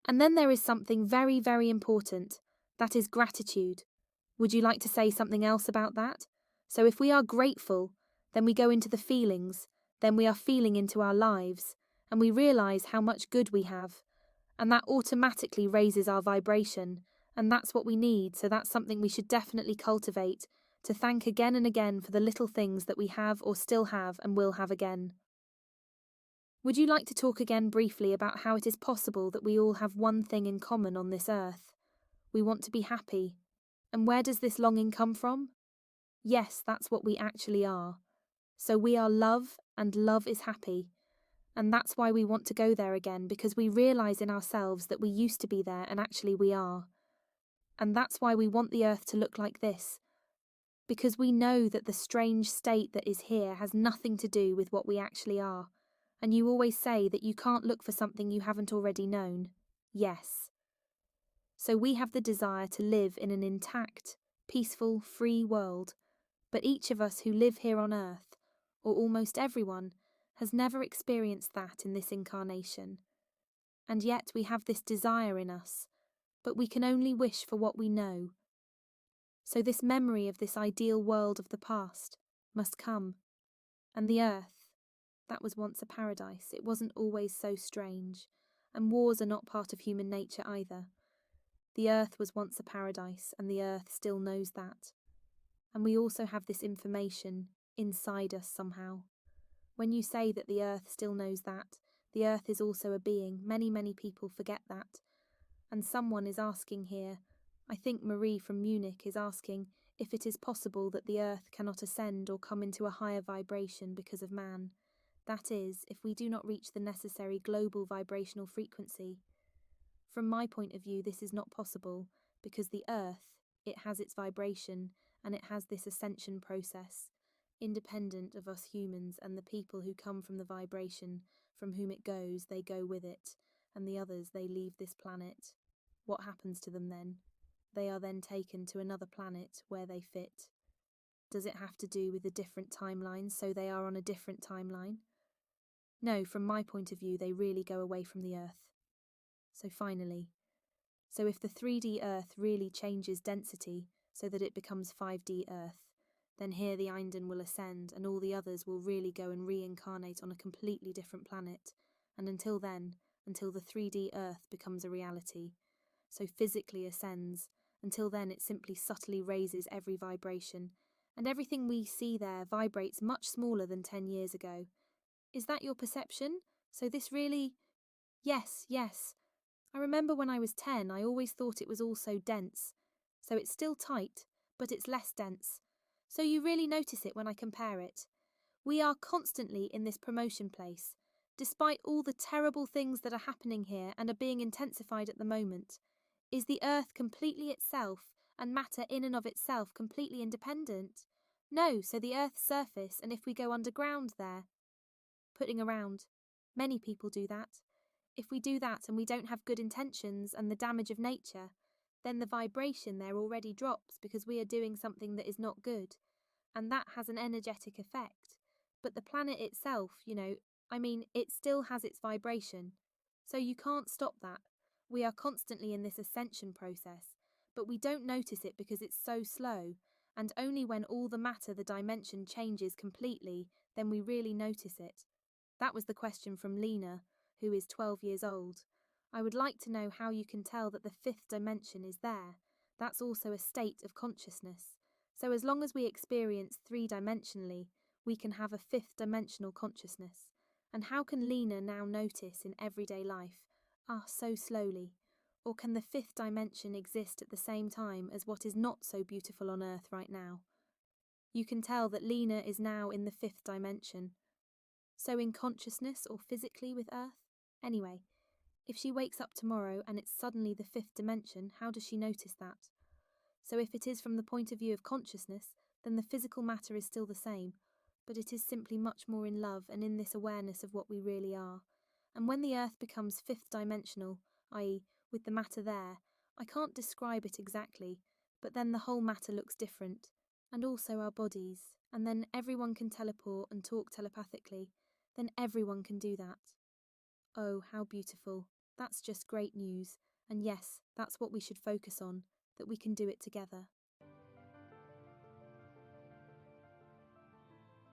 And then there is something very, very important. That is gratitude. Would you like to say something else about that? So if we are grateful, then we go into the feelings, then we are feeling into our lives, and we realise how much good we have. And that automatically raises our vibration, and that's what we need, so that's something we should definitely cultivate, to thank again and again for the little things that we have or still have and will have again. Would you like to talk again briefly about how it is possible that we all have one thing in common on this earth? We want to be happy. And where does this longing come from? Yes, that's what we actually are. So we are love, and love is happy. And that's why we want to go there again, because we realise in ourselves that we used to be there and actually we are. And that's why we want the earth to look like this. Because we know that the strange state that is here has nothing to do with what we actually are. And you always say that you can't look for something you haven't already known. Yes. So we have the desire to live in an intact, peaceful, free world, but each of us who live here on earth, or almost everyone, has never experienced that in this incarnation. And yet we have this desire in us, but we can only wish for what we know. So this memory of this ideal world of the past must come. And the earth, that was once a paradise. It wasn't always so strange, and wars are not part of human nature either. The earth was once a paradise, and the earth still knows that. And we also have this information inside us somehow. When you say that the earth still knows that, the earth is also a being. Many, many people forget that. And someone is asking here, I think Marie from Munich is asking, if it is possible that the earth cannot ascend or come into a higher vibration because of man. That is, if we do not reach the necessary global vibrational frequency. From my point of view, this is not possible, because the earth, it has its vibration, and it has this ascension process, independent of us humans and the people who come from the vibration, from whom it goes, they go with it, and the others, they leave this planet. What happens to them then? They are then taken to another planet where they fit. Does it have to do with the different timelines, so they are on a different timeline? No, from my point of view, they really go away from the earth. So finally, so if the 3D Earth really changes density so that it becomes 5D Earth, then here the Einden will ascend and all the others will really go and reincarnate on a completely different planet, and until then, until the 3D Earth becomes a reality, so physically ascends, until then it simply subtly raises every vibration, and everything we see there vibrates much smaller than 10 years ago. Is that your perception? So this really... Yes, yes. I remember when I was 10, I always thought it was all so dense. So it's still tight, but it's less dense. So you really notice it when I compare it. We are constantly in this promotion place, despite all the terrible things that are happening here and are being intensified at the moment. Is the earth completely itself, and matter in and of itself completely independent? No, so the earth's surface, and if we go underground there, putting around. Many people do that. If we do that and we don't have good intentions and the damage of nature, then the vibration there already drops because we are doing something that is not good, and that has an energetic effect. But the planet itself, it still has its vibration. So you can't stop that. We are constantly in this ascension process, but we don't notice it because it's so slow, and only when all the matter, the dimension changes completely, then we really notice it. That was the question from Lena, who is 12 years old. I would like to know how you can tell that the fifth dimension is there. That's also a state of consciousness. So as long as we experience three-dimensionally, we can have a fifth-dimensional consciousness. And how can Lena now notice in everyday life, so slowly? Or can the fifth dimension exist at the same time as what is not so beautiful on Earth right now? You can tell that Lena is now in the fifth dimension. So in consciousness or physically with Earth? Anyway, if she wakes up tomorrow and it's suddenly the fifth dimension, how does she notice that? So if it is from the point of view of consciousness, then the physical matter is still the same, but it is simply much more in love and in this awareness of what we really are. And when the Earth becomes fifth dimensional, i.e. with the matter there, I can't describe it exactly, but then the whole matter looks different, and also our bodies, and then everyone can teleport and talk telepathically, then everyone can do that. Oh, how beautiful. That's just great news. And yes, that's what we should focus on, that we can do it together.